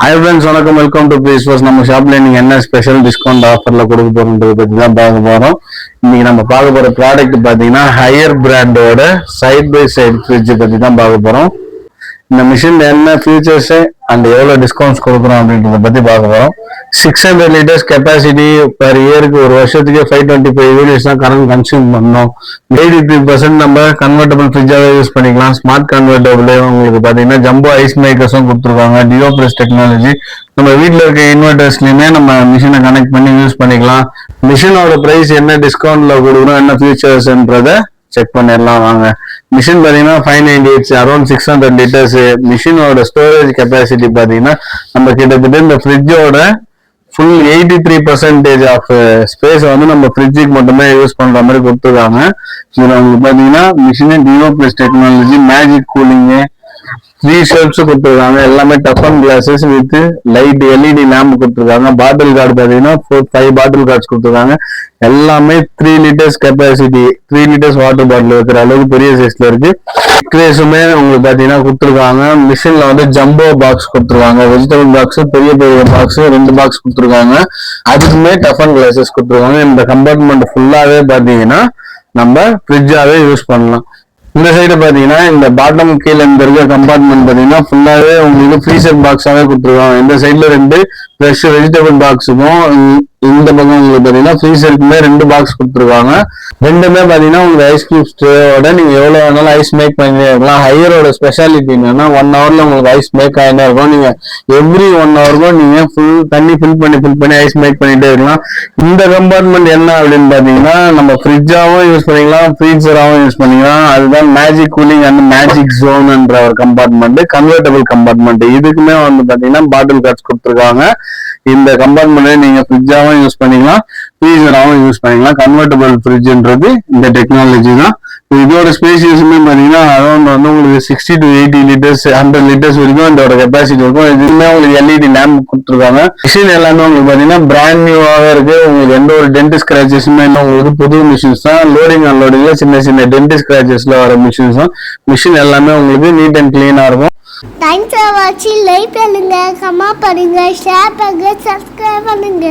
Hi friends, வணக்கம். Welcome to Peace First. நம்ம ஷாப்ல நீங்க என்ன ஸ்பெஷல் டிஸ்கவுண்ட் ஆஃபர்ல கொடுக்க போறோம்ன்றத பத்தி தான் பார்க்க போறோம். இன்னைக்கு நம்ம பார்க்க போற ப்ராடக்ட் பாத்தீங்கன்னா ஹையர் பிராண்டோட சைட் பை சைடு ஃப்ரிட்ஜ் பத்தி தான் பார்க்க போறோம். இந்த மிஷின்ல என்ன ஃபீச்சர்ஸ் அண்ட் எவ்வளவு டிஸ்கவுண்ட்ஸ் கொடுக்குறோம் அப்படின்றத பத்தி பார்க்க போறோம். 600 liters கெப்பாசிட்டி பர் இயருக்கு, ஒரு வருஷத்துக்கு 525 யூனிட்ஸ் தான் கரண்ட் கன்சியூம் பண்ணோம். 83% நம்ம கன்வெர்டபிள் ஃப்ரிட்ஜாவே யூஸ் பண்ணிக்கலாம். ஸ்மார்ட் கன்வெர்டபிள் உங்களுக்கு பாத்தீங்கன்னா ஜம்போ ஐஸ் மேக்கர்ஸும் கொடுத்துருக்காங்க. Duo plus technology. நம்ம வீட்டில் இருக்க இன்வெர்டர்ஸ்லயுமே நம்ம மிஷினை கனெக்ட் பண்ணி யூஸ் பண்ணிக்கலாம். மிஷினோட பிரைஸ் என்ன டிஸ்கவுண்ட்ல கொடுக்குறோம், என்ன ஃபீச்சர்ஸ்ன்றத செக் பண்ணிடலாம் வாங்க. மிஷின் பாத்தீங்கன்னா 598 அரௌண்ட் 600 liters. மிஷினோட ஸ்டோரேஜ் கெப்பாசிட்டி பாத்தீங்கன்னா நம்ம கிட்டத்தட்ட இந்த ஃப்ரிட்ஜோட ஃபுல் 83% ஆஃப் ஸ்பேஸ் வந்து நம்ம ஃப்ரிட்ஜுக்கு மட்டுமே யூஸ் பண்ற மாதிரி கொடுத்துருக்காங்க. இதுல உங்களுக்கு பாத்தீங்கன்னா machine duo plus technology, magic cooling, 3 shelves கொடுத்துருக்காங்க. எல்லாமே டஃபன் glasses with light LED lamp கொடுத்துருக்காங்க. பாட்டில் கார்டு பாத்தீங்கன்னா 5 பாட்டில் கார்ட்ஸ் கொடுத்துருக்காங்க. எல்லாமே 3 liters capacity, 3 liters water bottle வைக்கிற அளவுக்கு பெரிய சைஸ்ல இருக்கு. கிரேஸுமே உங்களுக்கு பாத்தீங்கன்னா கொடுத்துருக்காங்க. மிஷின்ல வந்து ஜம்போ பாக்ஸ் கொடுத்துருக்காங்க. வெஜிடபிள் பாக்ஸ், பெரிய பெரிய பாக்ஸ் 2 பாக்ஸ் கொடுத்துருக்காங்க. அதுக்குமே டஃபன் கிளாஸஸ் கொடுத்துருக்காங்க. இந்த கம்பார்ட்மெண்ட் ஃபுல்லாவே பாத்தீங்கன்னா நம்ம ஃப்ரிட்ஜாவே யூஸ் பண்ணலாம். இந்த சைடு பாத்தீங்கன்னா இந்த பாட்டம் கீழே இந்த இருக்க கம்பார்ட்மெண்ட் பாத்தீங்கன்னா ஃபுல்லாவே உங்களுக்கு ஃப்ரீசர் பாக்ஸாவே கொடுத்துருக்காங்க. இந்த சைட்ல 2 ஃப்ரெஷ் வெஜிடபிள் பாக்ஸுக்கும், இந்த பக்கம் உங்களுக்கு பாத்தீங்கன்னா ஃப்ரீசருக்குமே 2 பாக்ஸ் கொடுத்துருக்காங்க. ரெண்டுமே பாத்தீங்கன்னா உங்களுக்கு ஐஸ் கியூப் ஸ்ட்ரேவோட நீங்க எவ்வளவு வேணாலும் ஐஸ் மேக் பண்ணிட்டே இருக்கலாம். ஹையரோட ஸ்பெஷாலிட்டி என்னன்னா 1 hourல உங்களுக்கு ஐஸ் மேக் ஆகிட்டே இருக்கும். நீங்க எவ்ரி 1 hourக்கும் நீங்க தண்ணி ஃபில் பண்ணி ஐஸ் மேக் பண்ணிட்டே இருக்கலாம். இந்த கம்பார்ட்மெண்ட் என்ன அப்படின்னு பாத்தீங்கன்னா நம்ம ஃப்ரிட்ஜாவும் யூஸ் பண்ணிக்கலாம், ஃப்ரீசராவும் யூஸ் பண்ணிக்கலாம். அதுதான் மேஜிக் கூலிங் அண்ட் மேஜிக் ஜோன்ன்ற ஒரு கம்பார்ட்மெண்ட், கன்வெர்டபிள் கம்பார்ட்மெண்ட். இதுக்குமே வந்து பாத்தீங்கன்னா பாட்டில் கார்ட்ஸ் கொடுத்துருக்காங்க. இந்த கம்பார்ட்மெண்ட் நீங்க ஃப்ரிட்ஜாவும் யூஸ் பண்ணிக்கலாம், ஃப்ரீசராவும் யூஸ் பண்ணிக்கலாம். கன்வெர்டபிள் ஃப்ரிட்ஜ்ன்றது இந்த டெக்னாலஜி தான். இதோட ஸ்பேசியஸுமே பாத்தீங்கன்னா அரௌண்ட் வந்து உங்களுக்கு 60 to 80 liters 100 liters வரைக்கும் இதோட கெப்பாசிட்டி இருக்கும். இதுவுமே உங்களுக்கு எல்இடி லேம்ப் கொடுத்துருக்காங்க. மிஷின் எல்லாமே உங்களுக்கு பாத்தீங்கன்னா பிராண்ட் நியூவாவே இருக்கு. உங்களுக்கு எந்த ஒரு டென்ட் ஸ்கிராச்சஸுமே இல்லை. உங்களுக்கு புது மிஷின்ஸ் தான். லோடிங் அன்லோடிங்ல சின்ன டென்ட் ஸ்கிராச்சஸ்ல வர மிஷின்ஸ் தான். மிஷின் எல்லாமே உங்களுக்கு நீட் அண்ட் கிளீனா இருக்கும். தேங்க்ஸ் ஃபார் வாட்சிங். லைக் பண்ணுங்க, கமெண்ட் பண்ணுங்க, ஷேர் பண்ணுங்க, சப்ஸ்கிரைப் பண்ணுங்க.